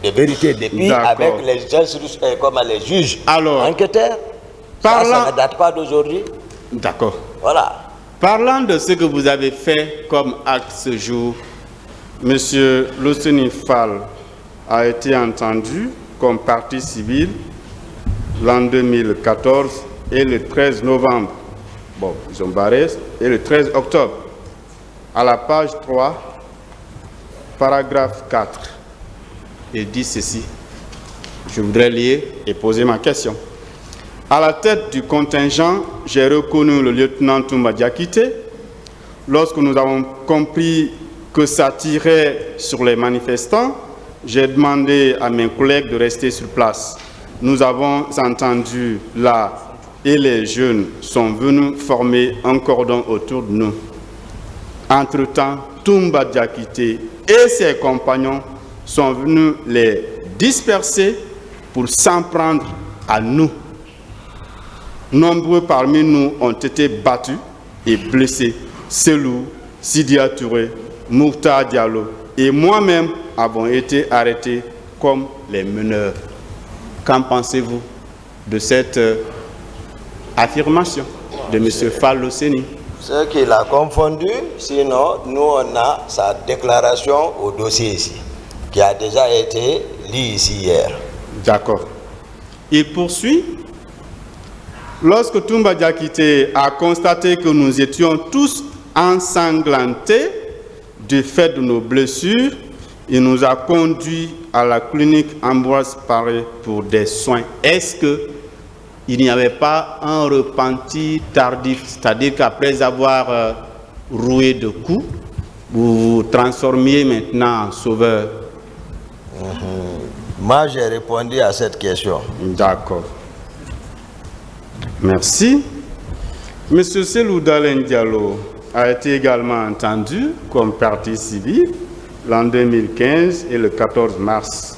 de vérité depuis avec les comme les juges enquêteurs. Ça ne date pas d'aujourd'hui. D'accord. Voilà. Parlant de ce que vous avez fait comme acte ce jour, M. Loseni Fall a été entendu comme partie civile l'an 2014 et le 13 novembre. Bon, ils ont barré, et le 13 octobre. À la page 3, paragraphe 4, il dit ceci. Je voudrais lire et poser ma question. À la tête du contingent, j'ai reconnu le lieutenant Toumba Diakité. Lorsque nous avons compris que ça tirait sur les manifestants, j'ai demandé à mes collègues de rester sur place. Nous avons entendu là et les jeunes sont venus former un cordon autour de nous. Entre-temps, Toumba Diakité et ses compagnons sont venus les disperser pour s'en prendre à nous. Nombreux parmi nous ont été battus et blessés. Selou, Sidia Touré, Mouktar Diallo et moi-même avons été arrêtés comme les meneurs. Qu'en pensez-vous de cette affirmation de M. Fall Loseni? Ce qu'il a confondu, sinon nous on a sa déclaration au dossier ici, qui a déjà été lu ici hier. D'accord. Il poursuit. Lorsque Toumba Diakité a constaté que nous étions tous ensanglantés du fait de nos blessures, il nous a conduits à la clinique Ambroise Paré pour des soins. Est-ce qu'il n'y avait pas un repenti tardif, c'est-à-dire qu'après avoir roué de coups, vous vous transformiez maintenant en sauveur? Moi, j'ai répondu à cette question. D'accord. Merci. Monsieur Selou Dalen Diallo a été également entendu comme partie civile l'an 2015 et le 14 mars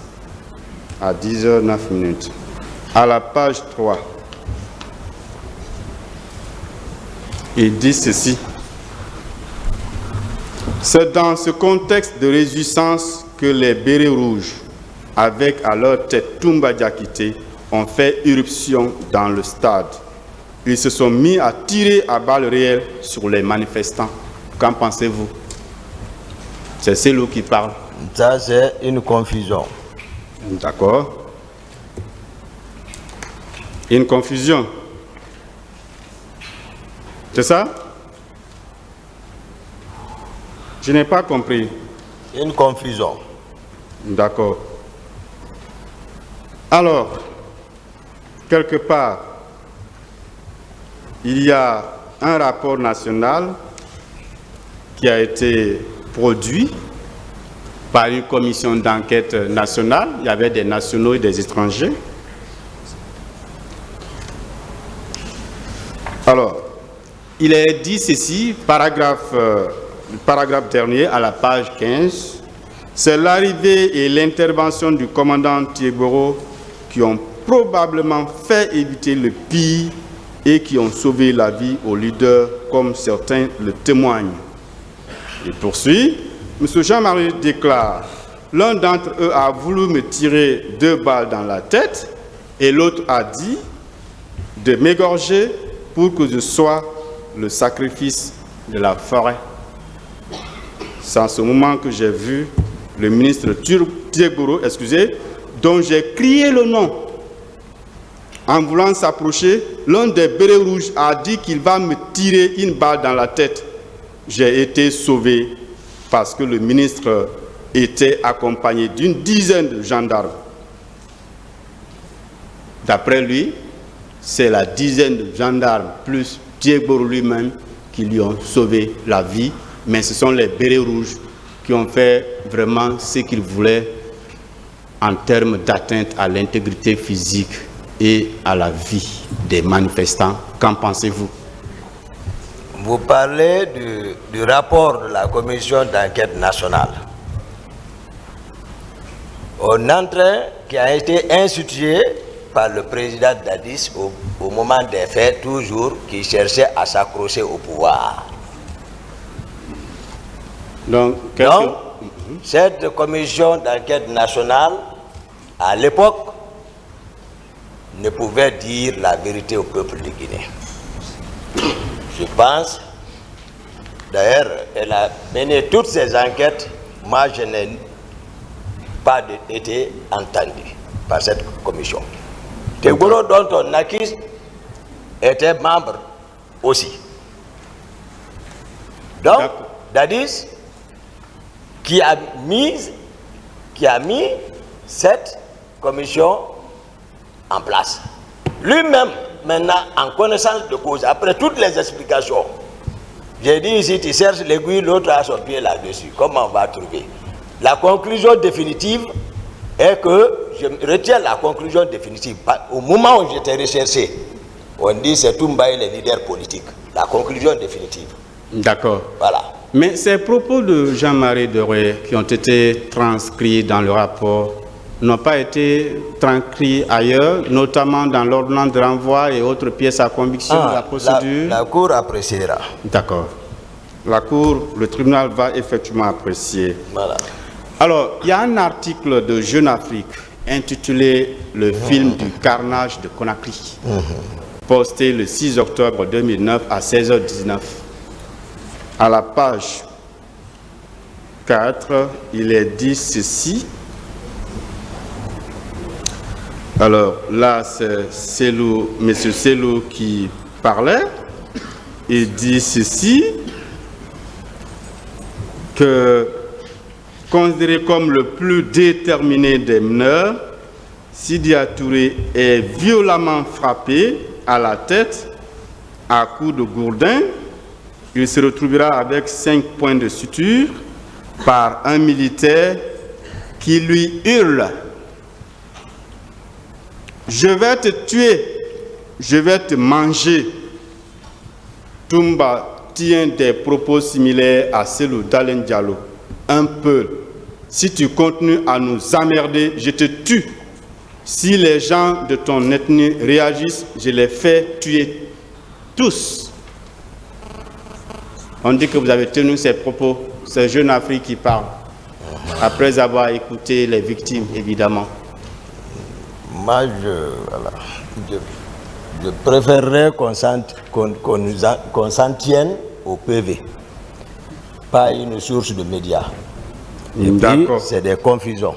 à 10h09. À la page 3, il dit ceci. C'est dans ce contexte de résistance que les bérets rouges, avec à leur tête Toumba Diakité, ont fait irruption dans le stade. Ils se sont mis à tirer à balles réelles sur les manifestants. Qu'en pensez-vous? C'est Selou qui parle. Ça, c'est une confusion. D'accord. Une confusion. C'est ça? Je n'ai pas compris. Une confusion. D'accord. Alors, quelque part, il y a un rapport national qui a été produit par une commission d'enquête nationale. Il y avait des nationaux et des étrangers. Alors, il est dit ceci, paragraphe dernier à la page 15. C'est l'arrivée et l'intervention du commandant Thieboro qui ont probablement fait éviter le pire et qui ont sauvé la vie aux leaders, comme certains le témoignent. Il poursuit. M. Jean-Marie déclare, l'un d'entre eux a voulu me tirer 2 balles dans la tête et l'autre a dit de m'égorger pour que je sois le sacrifice de la forêt. C'est en ce moment que j'ai vu le ministre Thieboro, dont j'ai crié le nom. En voulant s'approcher, l'un des bérets rouges a dit qu'il va me tirer une balle dans la tête. J'ai été sauvé parce que le ministre était accompagné d'une dizaine de gendarmes. D'après lui, c'est la dizaine de gendarmes plus Thieboro lui-même qui lui ont sauvé la vie, mais ce sont les bérets rouges qui ont fait vraiment ce qu'ils voulaient en termes d'atteinte à l'intégrité physique et à la vie des manifestants. Qu'en pensez-vous? Vous parlez du rapport de la commission d'enquête nationale. Un entrain qui a été institué par le président Dadis au moment des faits, toujours, qui cherchait à s'accrocher au pouvoir. Donc, cette commission d'enquête nationale à l'époque, ne pouvait dire la vérité au peuple de Guinée. Je pense, d'ailleurs, elle a mené toutes ces enquêtes. Moi, je n'ai pas été entendu par cette commission. Tegolo, dont on accuse, était membre aussi. Donc, Dadis, qui a mis cette commission en place. Lui-même, maintenant, en connaissance de cause, après toutes les explications, j'ai dit ici, tu cherches l'aiguille, l'autre a son pied là-dessus. Comment on va trouver? La conclusion définitive est que, je retiens la conclusion définitive. Au moment où j'étais recherché, on dit c'est Toumba et les leaders politiques. La conclusion définitive. D'accord. Voilà. Mais ces propos de Jean-Marie Doré qui ont été transcrits dans le rapport n'ont pas été transcrits ailleurs, notamment dans l'ordonnance de renvoi et autres pièces à conviction de la procédure. La Cour appréciera. D'accord. La Cour, le tribunal va effectivement apprécier. Voilà. Alors, il y a un article de Jeune Afrique intitulé « Le film du carnage de Conakry », posté le 6 octobre 2009 à 16h19. À la page 4, il est dit ceci. Alors là, c'est M. Selou qui parlait. Il dit ceci, que considéré comme le plus déterminé des meneurs, Sidya Touré est violemment frappé à la tête à coups de gourdin. Il se retrouvera avec 5 points de suture par un militaire qui lui hurle: « Je vais te tuer, je vais te manger ». Toumba tient des propos similaires à ceux d'Alain Diallo. Un peu. Si tu continues à nous emmerder, je te tue. Si les gens de ton ethnie réagissent, je les fais tuer tous. On dit que vous avez tenu ces propos. C'est Jeune Afrique qui parle. Après avoir écouté les victimes, évidemment. Moi, je préférerais qu'on s'en tienne au PV, pas une source de médias. Et puis, c'est des confusions.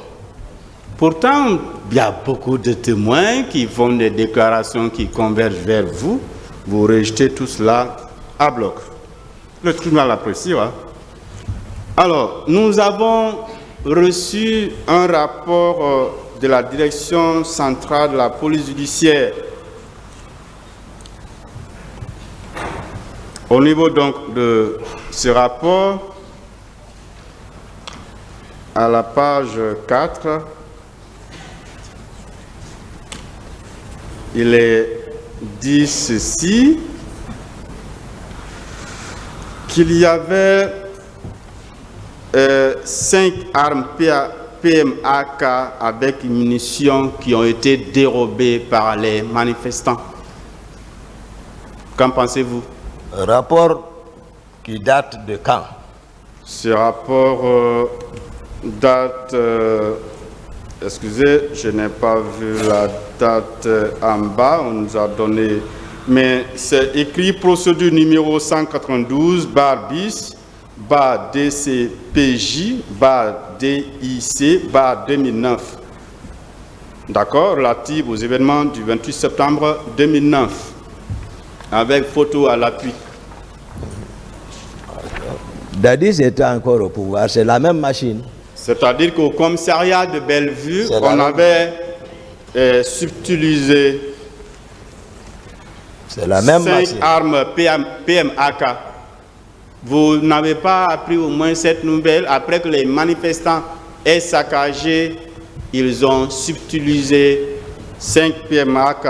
Pourtant, il y a beaucoup de témoins qui font des déclarations qui convergent vers vous. Vous rejetez tout cela à bloc. Le tribunal apprécie. Hein? Alors, nous avons reçu un rapport de la direction centrale de la police judiciaire. Au niveau donc de ce rapport, à la page 4, il est dit ceci, qu'il y avait 5 armes PMAK avec munitions qui ont été dérobées par les manifestants. Qu'en pensez-vous? Un rapport qui date de quand? Ce rapport date... excusez, je n'ai pas vu la date en bas, on nous a donné... Mais c'est écrit procédure numéro 192/bis DCPJ/DIC/2009. D'accord, relative aux événements du 28 septembre 2009. Avec photo à l'appui. Dadis était encore au pouvoir, c'est la même machine. C'est-à-dire qu'au commissariat de Bellevue, on avait subtilisé 5 armes PMAK. Vous n'avez pas appris au moins cette nouvelle après que les manifestants aient saccagé, ils ont subtilisé 5 PMAK.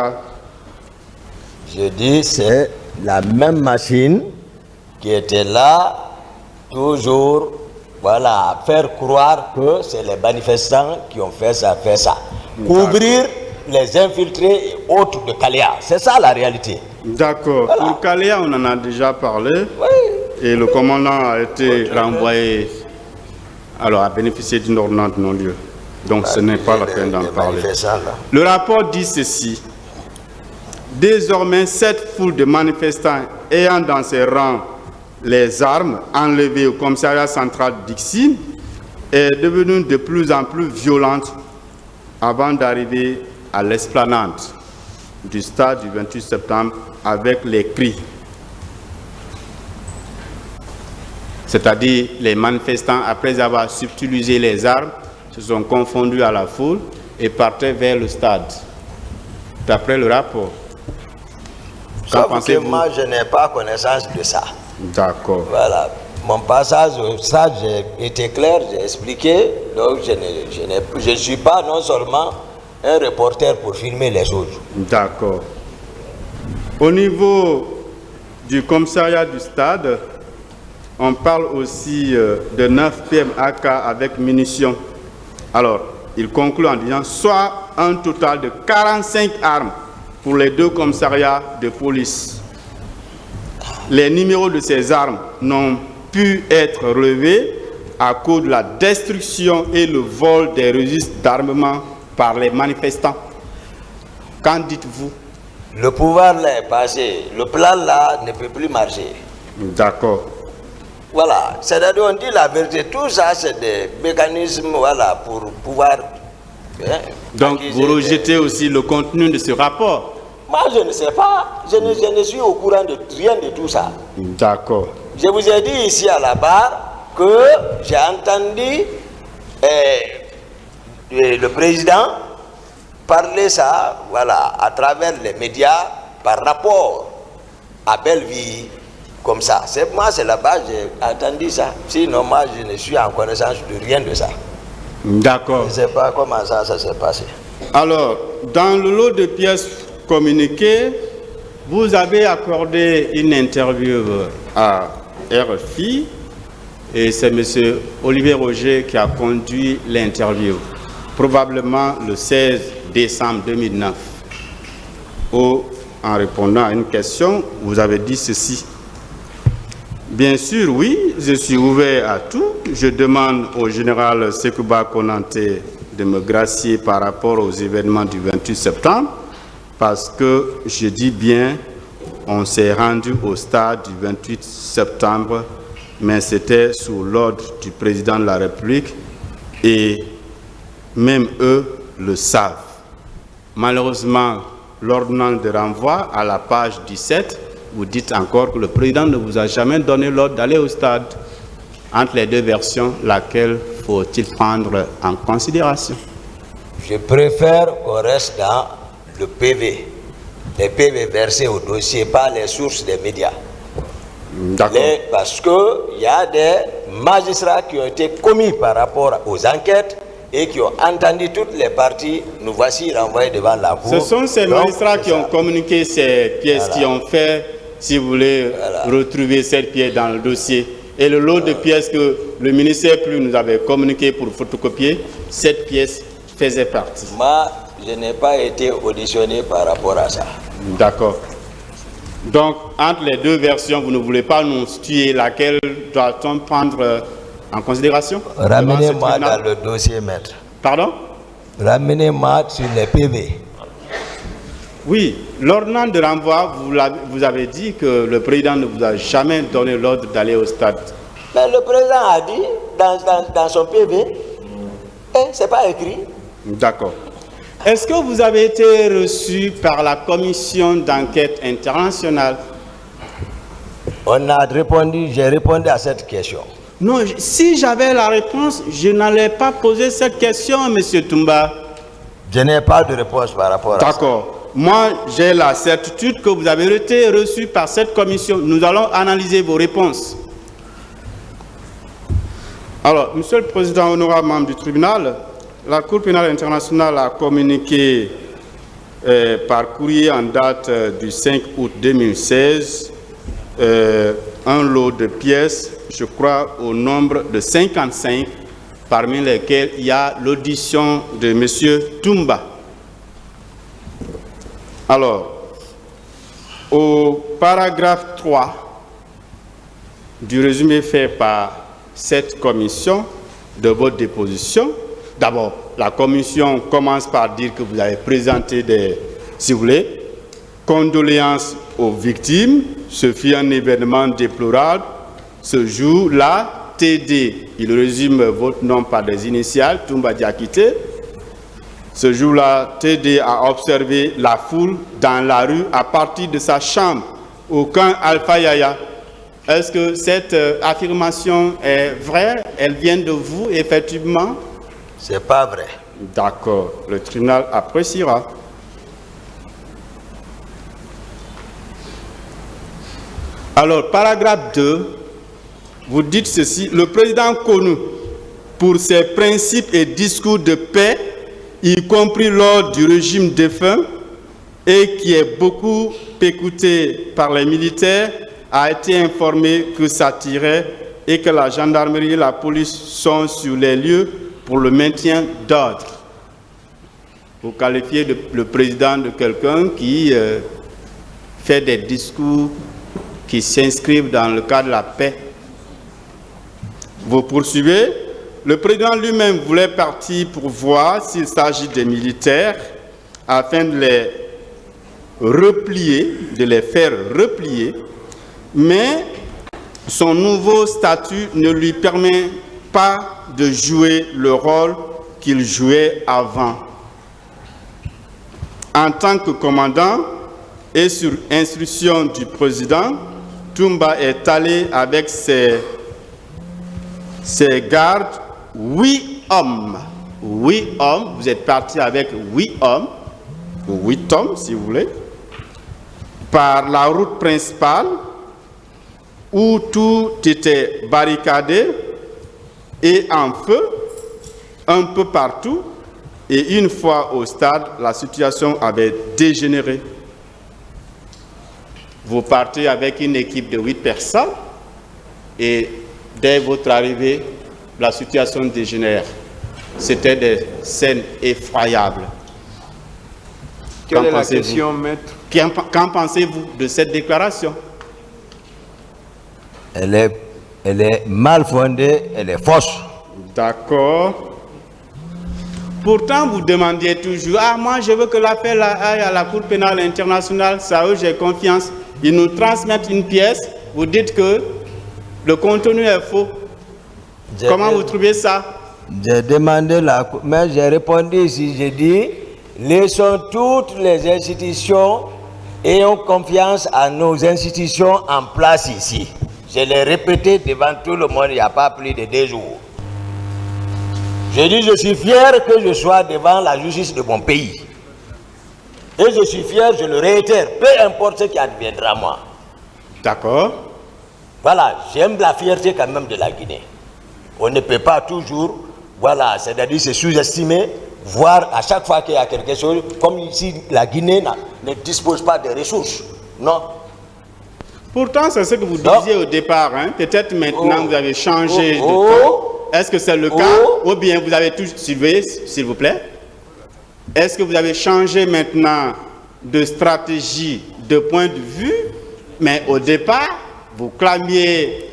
Je dis, c'est la même machine qui était là, toujours, voilà, à faire croire que c'est les manifestants qui ont fait ça, Couvrir les infiltrés et autres de Kaléa. C'est ça la réalité. D'accord. Voilà. Pour Kaléa, on en a déjà parlé. Oui. Et le commandant a été renvoyé, alors à bénéficier d'une ordonnance de non-lieu. Donc ce n'est pas la peine d'en parler. Le rapport dit ceci. Désormais, cette foule de manifestants ayant dans ses rangs les armes enlevées au commissariat central d'Ixi est devenue de plus en plus violente avant d'arriver à l'esplanade du stade du 28 septembre avec les cris. C'est-à-dire les manifestants, après avoir subtilisé les armes, se sont confondus à la foule et partaient vers le stade, d'après le rapport. Sauf que moi, je n'ai pas connaissance de ça. D'accord. Voilà. Mon passage au stade, j'ai été clair, j'ai expliqué. Donc, je ne suis pas non seulement un reporter pour filmer les choses. D'accord. Au niveau du commissariat du stade, on parle aussi de 9 PM-AK avec munitions. Alors, il conclut en disant soit un total de 45 armes pour les 2 commissariats de police. Les numéros de ces armes n'ont pu être relevés à cause de la destruction et le vol des registres d'armement par les manifestants. Qu'en dites-vous? Le pouvoir là est passé. Le plan là ne peut plus marcher. D'accord. Voilà, c'est-à-dire on dit la vérité, tout ça c'est des mécanismes voilà, pour pouvoir... Donc vous rejetez aussi le contenu de ce rapport? Moi je ne sais pas, je ne suis au courant de rien de tout ça. D'accord. Je vous ai dit ici à la barre que j'ai entendu le président parler ça, voilà, à travers les médias par rapport à Belleville. Comme ça, moi c'est là-bas j'ai entendu ça. Sinon moi je ne suis en connaissance de rien de ça. D'accord. Je ne sais pas comment ça s'est passé. Alors, dans le lot de pièces communiquées, vous avez accordé une interview à RFI et c'est M. Olivier Roger qui a conduit l'interview, probablement le 16 décembre 2009, où en répondant à une question, vous avez dit ceci. Bien sûr, oui, je suis ouvert à tout. Je demande au général Sekouba Konanté de me gracier par rapport aux événements du 28 septembre, parce que je dis bien, on s'est rendu au stade du 28 septembre, mais c'était sous l'ordre du président de la République et même eux le savent. Malheureusement, l'ordonnance de renvoi à la page 17, vous dites encore que le président ne vous a jamais donné l'ordre d'aller au stade. Entre les 2 versions, laquelle faut-il prendre en considération? Je préfère qu'on reste dans le PV. Les PV versés au dossier par les sources des médias. D'accord. Parce qu'il y a des magistrats qui ont été commis par rapport aux enquêtes et qui ont entendu toutes les parties. Nous voici renvoyés devant la cour. Ce sont ces magistrats qui ont communiqué ces pièces, qui ont fait, si vous voulez, retrouver cette pièce dans le dossier. Et le lot de pièces que le ministère plus nous avait communiqué pour photocopier, cette pièce faisait partie. Moi, je n'ai pas été auditionné par rapport à ça. D'accord. Donc, entre les 2 versions, vous ne voulez pas nous tuer, laquelle doit-on prendre en considération? Ramenez-moi dans le dossier, maître. Pardon? Ramenez-moi sur les PV. Oui, l'ordonnance de renvoi, vous avez dit que le président ne vous a jamais donné l'ordre d'aller au stade. Mais le président a dit dans son PV, c'est pas écrit. D'accord. Est-ce que vous avez été reçu par la commission d'enquête internationale? J'ai répondu à cette question. Non, si j'avais la réponse, je n'allais pas poser cette question, M. Toumba. Je n'ai pas de réponse par rapport à ça. D'accord. Moi, j'ai la certitude que vous avez été reçu par cette commission. Nous allons analyser vos réponses. Alors, Monsieur le Président, honorable membre du tribunal, la Cour pénale internationale a communiqué par courrier en date du 5 août 2016 un lot de pièces, je crois, au nombre de 55, parmi lesquelles il y a l'audition de M. Toumba. Alors, au paragraphe 3 du résumé fait par cette commission de votre déposition, d'abord, la commission commence par dire que vous avez présenté des, si vous voulez, condoléances aux victimes. Ce fut un événement déplorable. Ce jour-là, TD, il résume votre nom par des initiales, Toumba Diakité. Ce jour-là, TD a observé la foule dans la rue à partir de sa chambre au camp Alpha Yaya. Est-ce que cette affirmation est vraie? Elle vient de vous, effectivement? C'est pas vrai. D'accord. Le tribunal appréciera. Alors, paragraphe 2, vous dites ceci. Le président connu pour ses principes et discours de paix, y compris lors du régime défunt, et qui est beaucoup écouté par les militaires, a été informé que ça tirait et que la gendarmerie et la police sont sur les lieux pour le maintien d'ordre. Vous qualifiez le président de quelqu'un qui fait des discours qui s'inscrivent dans le cadre de la paix. Vous poursuivez. Le président lui-même voulait partir pour voir s'il s'agit des militaires afin de les replier, de les faire replier, mais son nouveau statut ne lui permet pas de jouer le rôle qu'il jouait avant. En tant que commandant et sur instruction du président, Toumba est allé avec ses gardes, 8 hommes. 8 hommes, vous êtes parti avec 8 hommes, ou 8 hommes si vous voulez, par la route principale où tout était barricadé et en feu un peu partout. Et une fois au stade, la situation avait dégénéré. Vous partez avec une équipe de 8 personnes et dès votre arrivée, la situation dégénère. C'était des scènes effroyables. Quelle est la question, maître? Qu'en pensez-vous de cette déclaration? Elle est mal fondée, elle est fausse. D'accord. Pourtant, vous demandiez toujours, ah, moi je veux que l'affaire aille à la Cour pénale internationale, ça eux j'ai confiance. Ils nous transmettent une pièce, vous dites que le contenu est faux. Comment vous trouvez ça? J'ai demandé mais j'ai répondu ici, j'ai dit, laissons toutes les institutions, ayons confiance à nos institutions en place ici. Je l'ai répété devant tout le monde il n'y a pas plus de 2 jours. Je dis, je suis fier que je sois devant la justice de mon pays. Et je suis fier, je le réitère, peu importe ce qui adviendra moi. D'accord. Voilà, j'aime la fierté quand même de la Guinée. On ne peut pas toujours, voilà, c'est-à-dire se sous-estimer, voir à chaque fois qu'il y a quelque chose, comme ici la Guinée ne dispose pas de ressources. Non. Pourtant, c'est ce que vous disiez au départ. Hein? Peut-être maintenant vous avez changé de ton. Est-ce que c'est le cas? Ou bien vous avez tout suivi, s'il vous plaît? Est-ce que vous avez changé maintenant de stratégie, de point de vue? Mais au départ, vous clamiez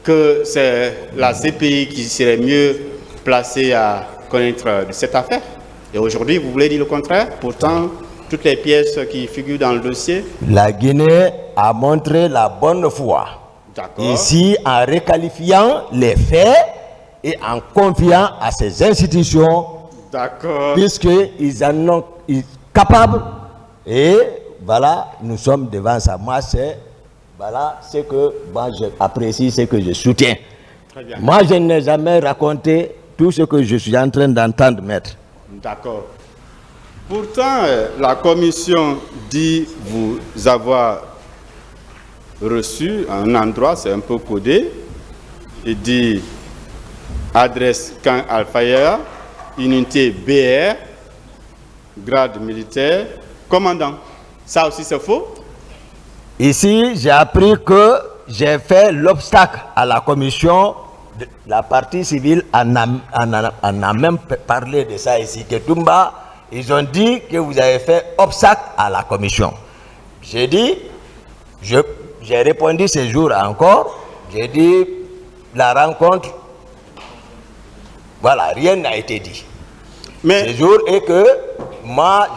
que c'est la CPI qui serait mieux placée à connaître de cette affaire. Et aujourd'hui, vous voulez dire le contraire? Pourtant, toutes les pièces qui figurent dans le dossier. La Guinée a montré la bonne foi. Ici, en requalifiant les faits et en confiant à ces institutions, puisqu'ils en ont capables. Et voilà, nous sommes devant ça. Moi, c'est voilà, ce que moi j'apprécie, ce que je soutiens. Très bien. Moi, je n'ai jamais raconté tout ce que je suis en train d'entendre, maître. D'accord. Pourtant, la commission dit vous avoir reçu un endroit, c'est un peu codé. Il dit adresse camp Alpha, unité BR, grade militaire, commandant. Ça aussi c'est faux? Ici, j'ai appris que j'ai fait l'obstacle à la commission. La partie civile en a même parlé de ça ici. Que Toumba, ils ont dit que vous avez fait obstacle à la commission. J'ai dit, j'ai répondu ce jour encore, j'ai dit la rencontre, voilà, rien n'a été dit. séjour et que moi,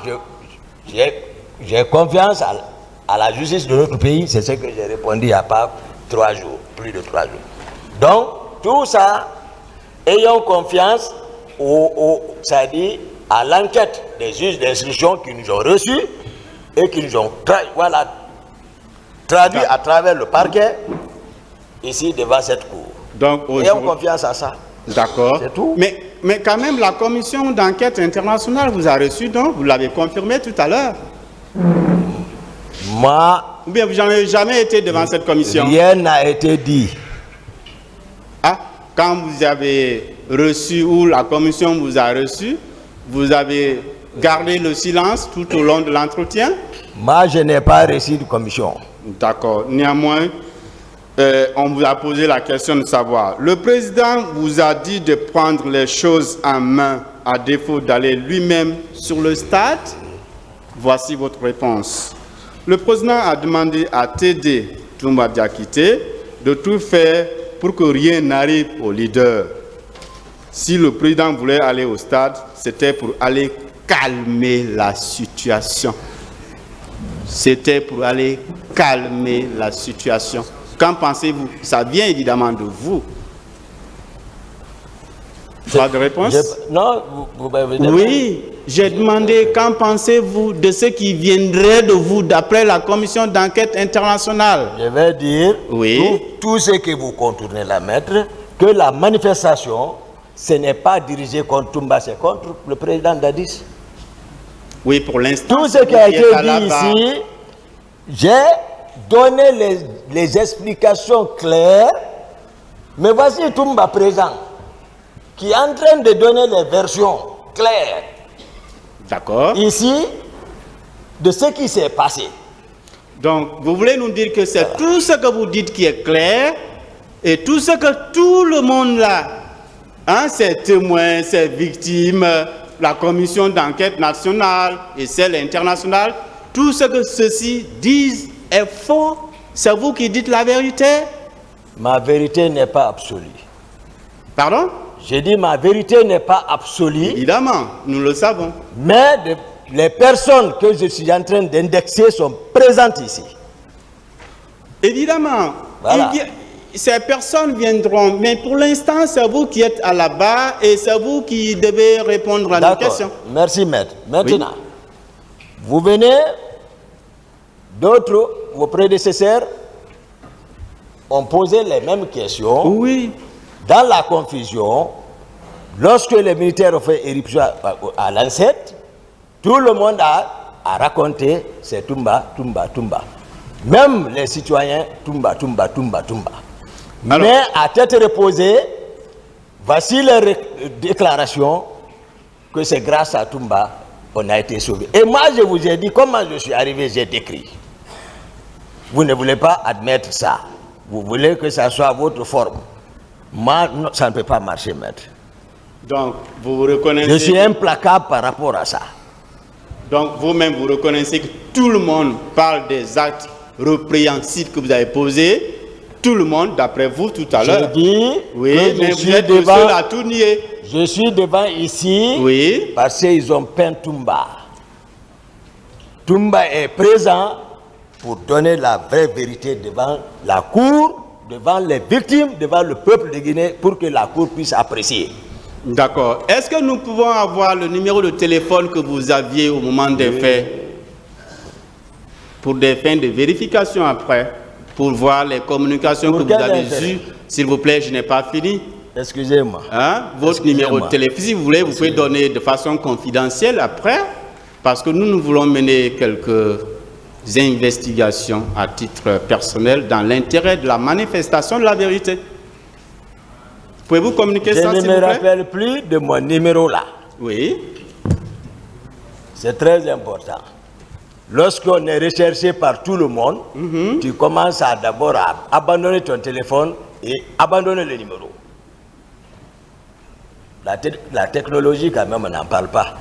j'ai confiance à la justice de notre pays. C'est ce que j'ai répondu il n'y a pas 3 jours, plus de 3 jours. Donc, tout ça, ayons confiance c'est-à-dire à l'enquête des juges d'instruction qui nous ont reçus et qui nous ont traduit à travers le parquet ici devant cette cour. Donc, ayons confiance à ça. D'accord. C'est tout. Mais quand même, la commission d'enquête internationale vous a reçu, donc vous l'avez confirmé tout à l'heure. Moi, ou bien vous n'avez jamais été devant cette commission? Rien n'a été dit. Ah, quand vous avez reçu ou la commission vous a reçu, vous avez gardé le silence tout au long de l'entretien? Moi, je n'ai pas reçu de commission. D'accord. Néanmoins, on vous a posé la question de savoir. Le président vous a dit de prendre les choses en main à défaut d'aller lui-même sur le stade? Voici votre réponse. Le président a demandé à Tédé Toumba Diakité de tout faire pour que rien n'arrive au leader. Si le président voulait aller au stade, c'était pour aller calmer la situation. C'était pour aller calmer la situation. Qu'en pensez-vous? Ça vient évidemment de vous. Pas de réponse? Non, vous oui, j'ai demandé qu'en pensez-vous de ce qui viendrait de vous d'après la commission d'enquête internationale? Je vais dire, oui, tout ce que vous contournez la maître, que la manifestation, ce n'est pas dirigé contre Toumba, c'est contre le président Dadis. Oui, pour l'instant. Tout ce qui a été dit ici, j'ai donné les explications claires, mais voici Toumba présent, qui est en train de donner les versions claires. D'accord. Ici, de ce qui s'est passé. Donc, vous voulez nous dire que c'est tout ce que vous dites qui est clair, et tout ce que tout le monde là, ces témoins, ces victimes, la commission d'enquête nationale et celle internationale, tout ce que ceux-ci disent est faux. C'est vous qui dites la vérité? Ma vérité n'est pas absolue. Pardon? J'ai dit ma vérité n'est pas absolue. Évidemment, nous le savons. Mais les personnes que je suis en train d'indexer sont présentes ici. Évidemment. Voilà. Ces personnes viendront, mais pour l'instant, c'est vous qui êtes à la barre et c'est vous qui devez répondre à nos questions. Merci, maître. Maintenant, vous venez, d'autres, vos prédécesseurs, ont posé les mêmes questions. Oui. Dans la confusion, lorsque les militaires ont fait éruption à Lancette, tout le monde a raconté c'est Toumba, Toumba, Toumba. Même les citoyens, Toumba, Toumba, Toumba, Toumba. Alors, mais à tête reposée, voici leur déclaration que c'est grâce à Toumba qu'on a été sauvé. Et moi, je vous ai dit comment je suis arrivé, j'ai décrit. Vous ne voulez pas admettre ça. Vous voulez que ça soit votre forme. Moi, non, ça ne peut pas marcher, maître. Donc, vous vous reconnaissez... Je suis implacable par rapport à ça. Donc, vous-même, vous reconnaissez que tout le monde parle des actes répréhensibles que vous avez posés. Tout le monde, d'après vous, tout à l'heure. Je dis oui, que mais vous êtes devant, seul à tout nier. Je suis devant ici, oui, parce qu'ils ont peint Toumba. Toumba est présent pour donner la vraie vérité devant la cour, devant les victimes, devant le peuple de Guinée, pour que la cour puisse apprécier. D'accord. Est-ce que nous pouvons avoir le numéro de téléphone que vous aviez au moment des faits, pour des fins de vérification après, pour voir les communications que vous avez eues? S'il vous plaît, je n'ai pas fini. Excusez-moi. Votre numéro de téléphone, si vous voulez, vous pouvez donner de façon confidentielle après, parce que nous voulons mener quelques investigations à titre personnel dans l'intérêt de la manifestation de la vérité. Pouvez-vous communiquer ça, s'il vous plaît? Je ne me rappelle plus de mon numéro là. Oui. C'est très important. Lorsqu'on est recherché par tout le monde, tu commences d'abord à abandonner ton téléphone et abandonner le numéro. La technologie, quand même, on n'en parle pas.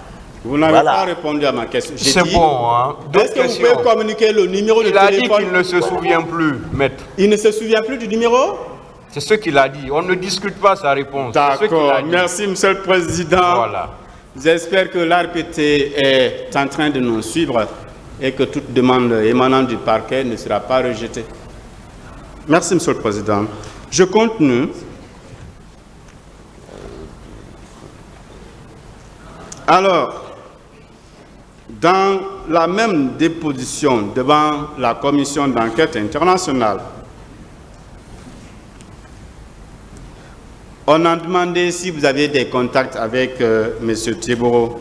Vous n'avez pas répondu à ma question. C'est bon, hein? Est-ce que vous pouvez communiquer le numéro de téléphone? Il a dit qu'il ne se souvient plus, maître. Il ne se souvient plus du numéro? C'est ce qu'il a dit. On ne discute pas sa réponse. D'accord. Merci, Monsieur le Président. Voilà. J'espère que l'ARPT est en train de nous suivre et que toute demande émanant du parquet ne sera pas rejetée. Merci, Monsieur le Président. Je continue. Alors, dans la même déposition devant la commission d'enquête internationale, on a demandé si vous avez des contacts avec M. Thibault.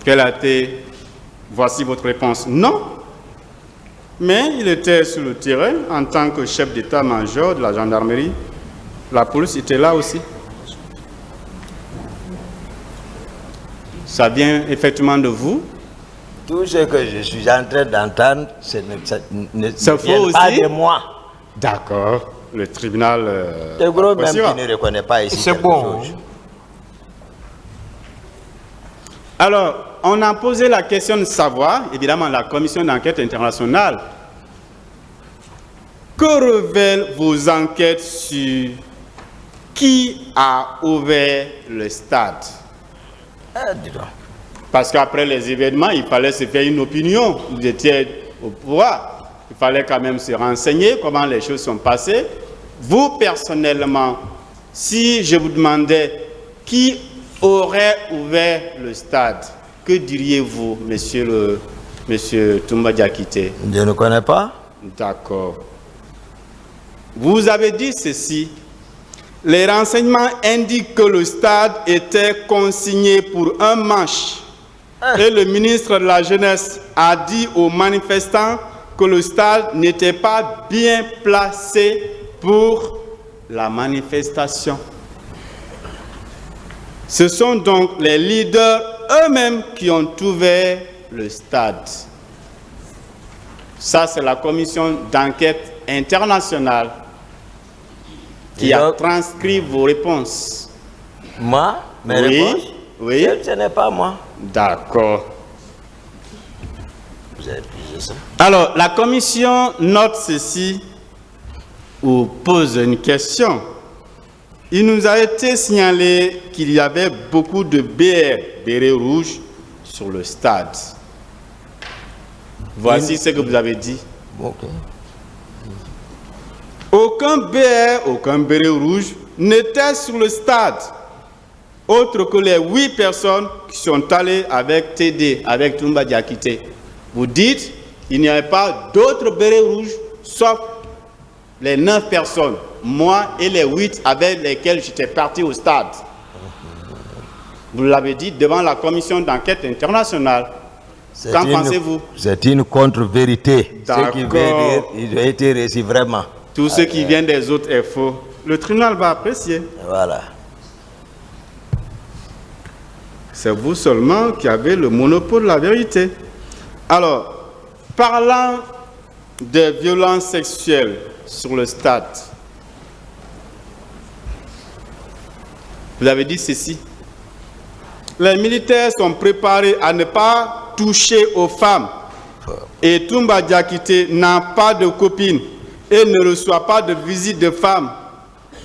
Quelle a été? Voici votre réponse. Non. Mais il était sur le terrain en tant que chef d'état-major de la gendarmerie. La police était là aussi. Ça vient effectivement de vous. Tout ce que je suis en train d'entendre, ce ne Ça vient pas de moi. D'accord. Le tribunal... Le gros même qui ne reconnaît pas ici. C'est bon. Alors, on a posé la question de savoir, évidemment, la commission d'enquête internationale, que révèlent vos enquêtes sur qui a ouvert le stade? Dis donc. Parce qu'après les événements, il fallait se faire une opinion. Vous étiez au pouvoir. Il fallait quand même se renseigner comment les choses sont passées. Vous, personnellement, si je vous demandais qui aurait ouvert le stade, que diriez-vous, monsieur Toumba Diakité? Je ne connais pas. D'accord. Vous avez dit ceci. Les renseignements indiquent que le stade était consigné pour un match. Et le ministre de la Jeunesse a dit aux manifestants que le stade n'était pas bien placé pour la manifestation. Ce sont donc les leaders eux-mêmes qui ont ouvert le stade. Ça, c'est la commission d'enquête internationale qui a transcrit vos réponses. Moi? Mes réponses? Oui. Ce n'est pas moi. D'accord. Vous avez pigé ça? Alors, la commission note ceci ou pose une question. Il nous a été signalé qu'il y avait beaucoup de bérets rouges sur le stade. Voici ce que vous avez dit. Okay. Aucun béret rouge n'était sur le stade, autre que les 8 personnes qui sont allées avec TD, avec Toumba Diakité. Vous dites qu'il n'y avait pas d'autres bérets rouges, sauf les 9 personnes, moi et les 8 avec lesquels j'étais parti au stade. Vous l'avez dit devant la commission d'enquête internationale. Qu'en pensez-vous? C'est une contre-vérité. D'accord. Ce qui veut dire qu'il a été réussi vraiment. Tout ce qui vient des autres est faux. Le tribunal va apprécier. Voilà. C'est vous seulement qui avez le monopole de la vérité. Alors, parlant des violences sexuelles sur le stade, vous avez dit ceci. Les militaires sont préparés à ne pas toucher aux femmes. Et Toumba Diakité n'a pas de copine et ne reçoit pas de visite de femmes.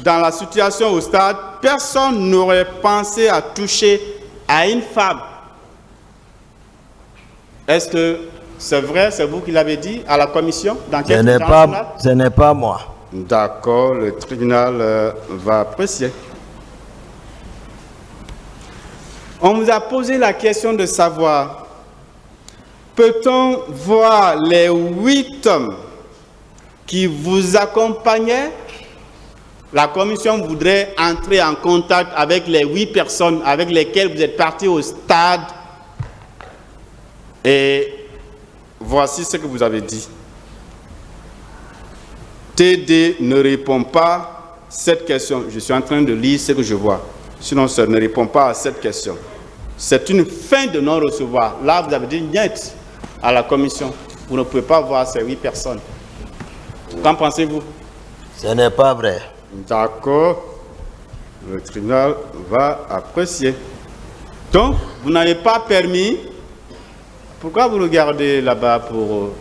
Dans la situation au stade, personne n'aurait pensé à toucher à une femme. Est-ce que c'est vrai, c'est vous qui l'avez dit à la commission d'enquête internationale? Ce n'est pas moi. D'accord, le tribunal va apprécier. On vous a posé la question de savoir, peut-on voir les 8 hommes qui vous accompagnaient? La commission voudrait entrer en contact avec les 8 personnes avec lesquelles vous êtes partis au stade. Et voici ce que vous avez dit. TD ne répond pas à cette question. Je suis en train de lire ce que je vois. Sinon, ça ne répond pas à cette question. C'est une fin de non-recevoir. Là, vous avez dit niet à la commission. Vous ne pouvez pas voir ces 8 personnes. Qu'en pensez-vous? Ce n'est pas vrai. D'accord. Le tribunal va apprécier. Donc, vous n'avez pas permis. Pourquoi vous regardez là-bas pour...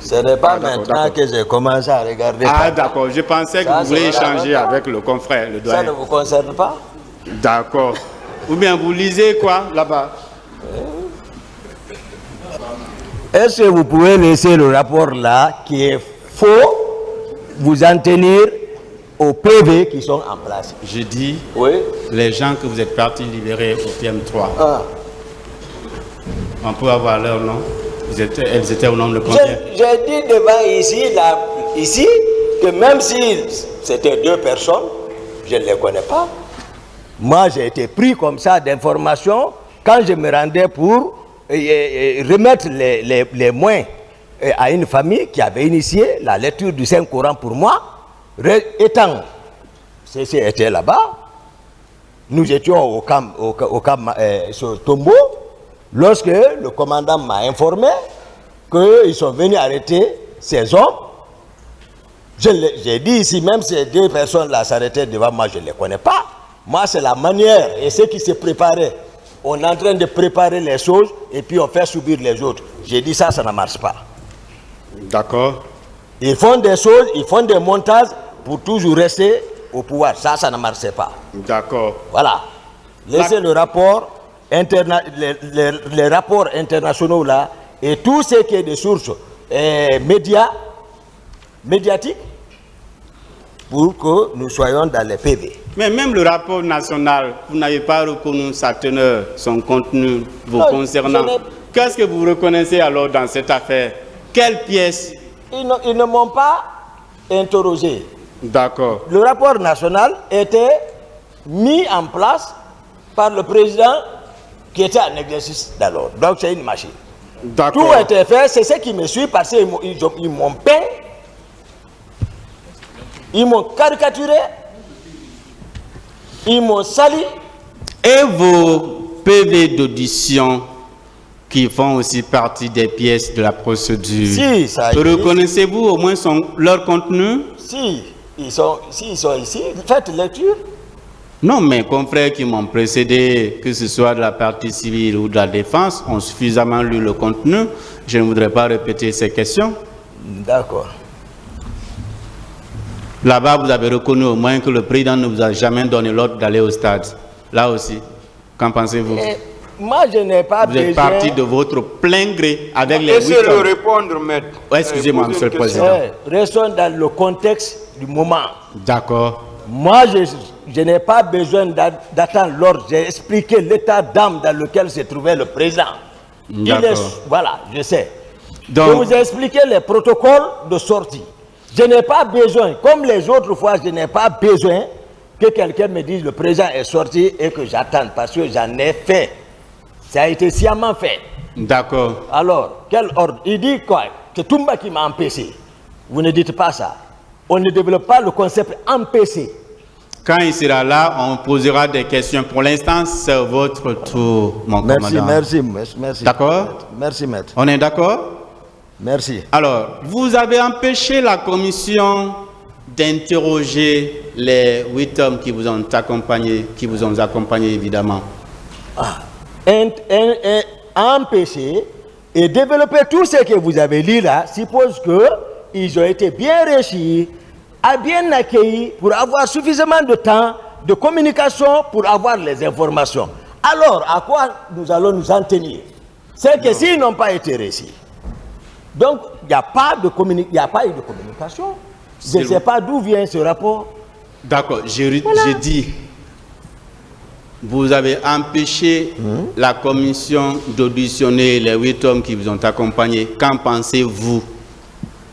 Ce n'est pas Ah, d'accord, maintenant d'accord. que j'ai commencé à regarder. Ah, ça. d'accord. Je pensais que Ça, vous vouliez c'est pas échanger longtemps. avec le confrère, le Ça ne doyen. vous concerne pas? D'accord. Ou bien vous lisez quoi là-bas? Est-ce que vous pouvez laisser le rapport là, qui est faux, vous en tenir aux PV qui sont en place? Je dis Oui. les gens que vous êtes partis libérer au PM3. Ah. On peut avoir leur nom. Elles étaient au nombre de combien? J'ai dit devant ici que même si c'était 2 personnes, je ne les connais pas. Moi, j'ai été pris comme ça d'informations quand je me rendais pour remettre les moyens à une famille qui avait initié la lecture du Saint-Coran pour moi. Étant CC était là-bas, nous étions au camp sur Tombeau, lorsque le commandant m'a informé qu'ils sont venus arrêter ces hommes. J'ai dit ici, même ces 2 personnes-là s'arrêtaient devant moi, je ne les connais pas. Moi, c'est la manière et ce qui se préparait. On est en train de préparer les choses et puis on fait subir les autres. J'ai dit ça ne marche pas. D'accord. Ils font des choses, ils font des montages pour toujours rester au pouvoir. Ça ne marchait pas. D'accord. Voilà. Laissez le rapport, les rapports internationaux là, et tout ce qui est des sources médiatiques, pour que nous soyons dans les PV. Mais même le rapport national, vous n'avez pas reconnu sa teneur, son contenu vous Non, concernant. je n'ai- Qu'est-ce que vous reconnaissez alors dans cette affaire? Quelle pièce? Ils ne m'ont pas interrogé. D'accord. Le rapport national était mis en place par le président qui était en exercice d'alors. Donc c'est une machine. Tout D'accord. a été fait, c'est ce qui me suit parce qu'ils m'ont peint, ils m'ont caricaturé, ils m'ont sali. Et vos PV d'audition qui font aussi partie des pièces de la procédure, Si, ça existe. reconnaissez-vous au moins leur contenu? Si ils sont ici, faites lecture. Non, mes confrères qui m'ont précédé, que ce soit de la partie civile ou de la défense, ont suffisamment lu le contenu. Je ne voudrais pas répéter ces questions. D'accord. Là-bas, vous avez reconnu au moins que le président ne vous a jamais donné l'ordre d'aller au stade. Là aussi, qu'en pensez-vous? Moi, je n'ai pas Vous êtes parti de votre plein gré avec les 8 Laissez-le hommes. répondre, maître. Ouais, excusez-moi, Posez monsieur le une question. président. Restons dans le contexte du moment. D'accord. Moi, je n'ai pas besoin d'attendre l'ordre. J'ai expliqué l'état d'âme dans lequel se trouvait le président. D'accord. Voilà, je sais. Donc- Je vous ai expliqué les protocoles de sortie. Je n'ai pas besoin, comme les autres fois, je n'ai pas besoin que quelqu'un me dise le président est sorti et que j'attende parce que j'en ai fait. Ça a été sciemment fait. D'accord. Alors, quel ordre? Il dit quoi? Que Toumba qui m'a empêché. Vous ne dites pas ça. On ne développe pas le concept empêché. Quand il sera là, on posera des questions. Pour l'instant, c'est votre tour, mon commandant. Merci. D'accord? Merci, maître. On est d'accord? Merci. Alors, vous avez empêché la commission d'interroger les 8 hommes qui vous ont accompagné, évidemment. Empêcher et développer tout ce que vous avez lu là suppose qu'ils ont été bien réussis, bien accueillis pour avoir suffisamment de temps de communication pour avoir les informations. Alors, à quoi nous allons nous en tenir? C'est que s'ils n'ont pas été réussis, donc il n'y a pas eu de communication. Je ne sais pas d'où vient ce rapport. D'accord, j'ai dit, vous avez empêché la commission d'auditionner les 8 hommes qui vous ont accompagné. Qu'en pensez-vous?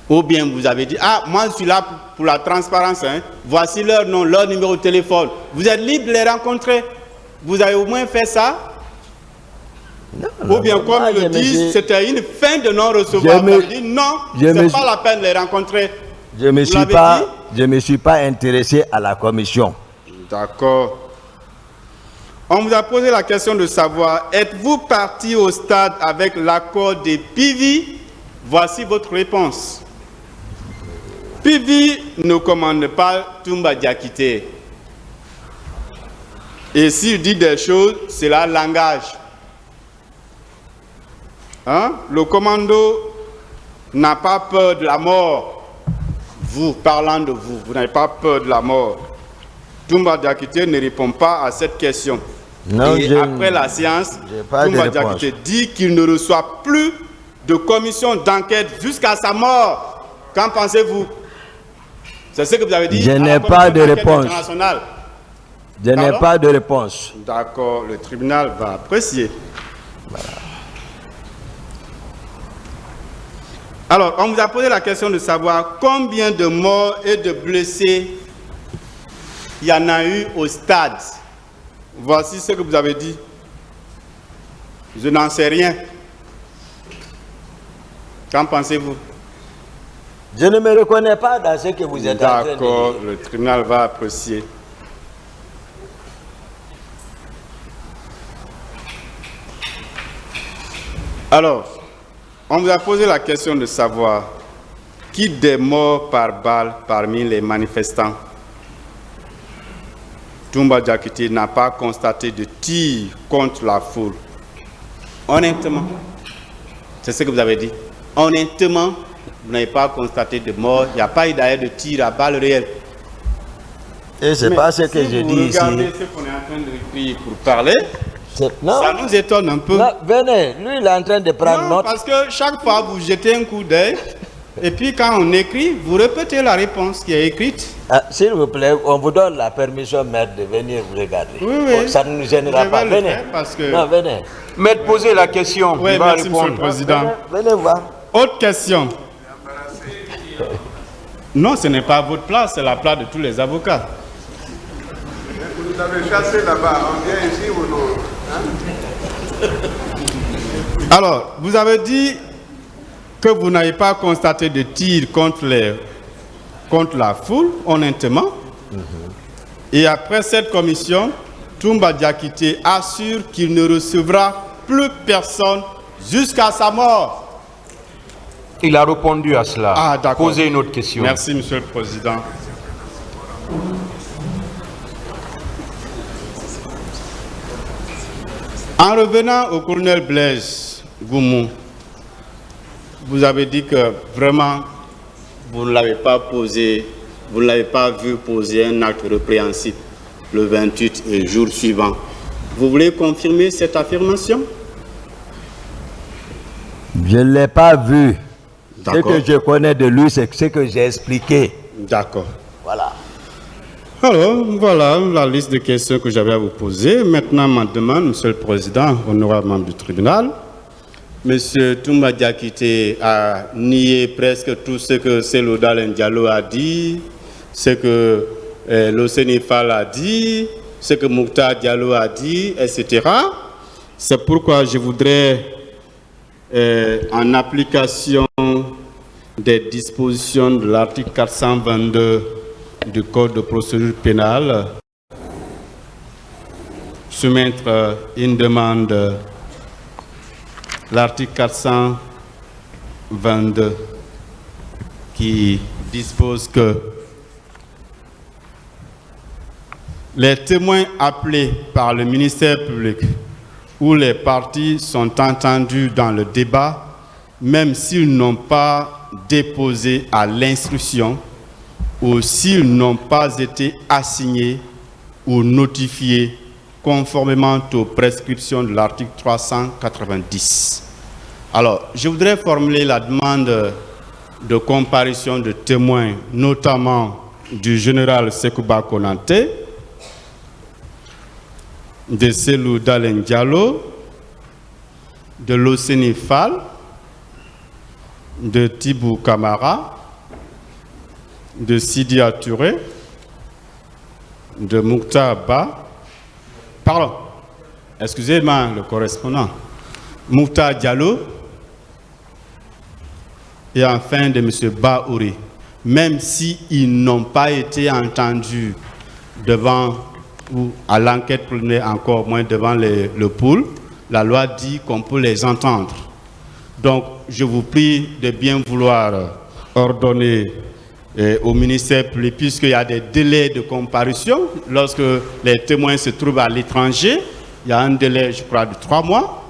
Ou bien vous avez dit, ah, moi je suis là pour la transparence, hein. Voici leur nom, leur numéro de téléphone. Vous êtes libre de les rencontrer. Vous avez au moins fait ça? Ou bien comme ils le disent, c'était une fin de non-recevoir. Vous avez dit, non, ce n'est pas la peine de les rencontrer. Je ne me suis pas intéressé à la commission. D'accord. On vous a posé la question de savoir, êtes-vous parti au stade avec l'accord des PIVI? Voici votre réponse. PIVI ne commande pas Toumba Diakité. Et s'il dit des choses, c'est la langage. Hein? Le commando n'a pas peur de la mort. Vous, parlant de vous, vous n'avez pas peur de la mort. Toumba Diakité ne répond pas à cette question. Non, et après la séance, Toumba Diakité dit qu'il ne reçoit plus de commission d'enquête jusqu'à sa mort. Qu'en pensez-vous? C'est ce que vous avez dit. Je n'ai pas de réponse. Je n'ai pas de réponse. D'accord, le tribunal va apprécier. Voilà. Alors, on vous a posé la question de savoir combien de morts et de blessés il y en a eu au stade. Voici ce que vous avez dit. Je n'en sais rien. Qu'en pensez-vous? Je ne me reconnais pas dans ce que vous êtes en train de dire. D'accord, le tribunal va apprécier. Alors, on vous a posé la question de savoir qui des morts par balle parmi les manifestants. Toumba Diakité n'a pas constaté de tir contre la foule. Honnêtement, c'est ce que vous avez dit. Honnêtement, vous n'avez pas constaté de mort. Il n'y a pas eu d'ailleurs de tir à balles réelles. Et c'est pas ce que je dis ici. Regardez ce qu'on est en train de écrire pour parler. Non. Ça nous étonne un peu. Non, venez, lui il est en train de prendre note. Parce que chaque fois vous jetez un coup d'œil et puis quand on écrit, vous répétez la réponse qui est écrite. Ah, s'il vous plaît, on vous donne la permission, maître, de venir vous regarder. Oui, oui. Ça ne nous gênera pas. Venez. Parce que... Non, venez. Maître, posez la question. Oui, merci, Monsieur le Président. Venez voir. Autre question. Non, ce n'est pas votre place, c'est la place de tous les avocats. Vous nous avez chassé là-bas, on vient ici ou non? Alors, vous avez dit que vous n'avez pas constaté de tir contre la foule, honnêtement. Et après cette commission, Toumba Diakité assure qu'il ne recevra plus personne jusqu'à sa mort. Il a répondu à cela. Ah, d'accord. Posez une autre question. Merci, Monsieur le Président. En revenant au colonel Blaise Goumou, vous avez dit que vraiment, vous ne l'avez pas posé, vous ne l'avez pas vu poser un acte répréhensible le 28 et jour suivant. Vous voulez confirmer cette affirmation? Je ne l'ai pas vu. Ce D'accord. que je connais de lui, c'est ce que j'ai expliqué. D'accord. Voilà. Alors, voilà la liste de questions que j'avais à vous poser. Maintenant, ma demande, Monsieur le Président, honorable membre du tribunal. Monsieur Toumba Diakité a nié presque tout ce que Cellou Dalein Diallo a dit, ce que Loseni Fall a dit, ce que Mouktar Diallo a dit, etc. C'est pourquoi je voudrais, en application des dispositions de l'article 422 du Code de procédure pénale, soumettre une demande, l'article 422, qui dispose que les témoins appelés par le ministère public ou les parties sont entendus dans le débat, même s'ils n'ont pas déposé à l'instruction ou s'ils n'ont pas été assignés ou notifiés conformément aux prescriptions de l'article 390. Alors, je voudrais formuler la demande de comparution de témoins, notamment du général Sekouba Konate, de Cellou Dalein Diallo, de Loseni Fall, de Tibou Kamara, de Sidia Touré, de Mouktar Ba, pardon, excusez-moi le correspondant, Mouktar Diallo, et enfin de M. Baouri, même s'ils n'ont pas été entendus devant ou à l'enquête préliminaire, encore moins devant le pool, la loi dit qu'on peut les entendre. Donc, je vous prie de bien vouloir ordonner au ministère public, puisqu'il y a des délais de comparution, lorsque les témoins se trouvent à l'étranger, il y a un délai, je crois, de 3 mois.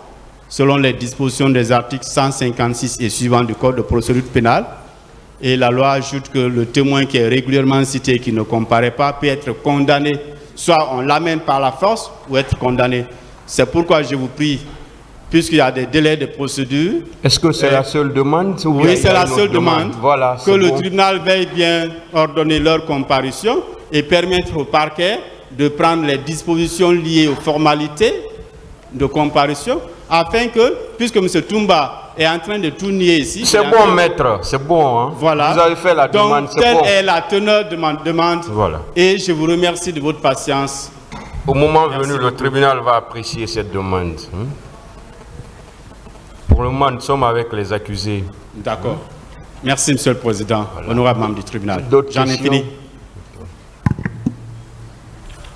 selon les dispositions des articles 156 et suivants du Code de procédure pénale. Et la loi ajoute que le témoin qui est régulièrement cité et qui ne comparaît pas peut être condamné, soit on l'amène par la force ou être condamné. C'est pourquoi je vous prie, puisqu'il y a des délais de procédure. Est-ce que c'est la seule demande? Oui, c'est la seule demande. Voilà, que le tribunal veuille bien ordonner leur comparution et permettre au parquet de prendre les dispositions liées aux formalités de comparution, afin que, puisque M. Toumba est en train de tout nier ici. C'est bon, maître, c'est bon. Hein? Voilà. Vous avez fait la demande, c'est telle bon. est la teneur de ma demande. Voilà. Et je vous remercie de votre patience. Au moment venu, le tribunal va apprécier cette demande. Hein? Pour le moment, nous sommes avec les accusés. D'accord. Merci, Monsieur le Président. Voilà. Honorable membre du tribunal. D'autres J'en ai questions? fini.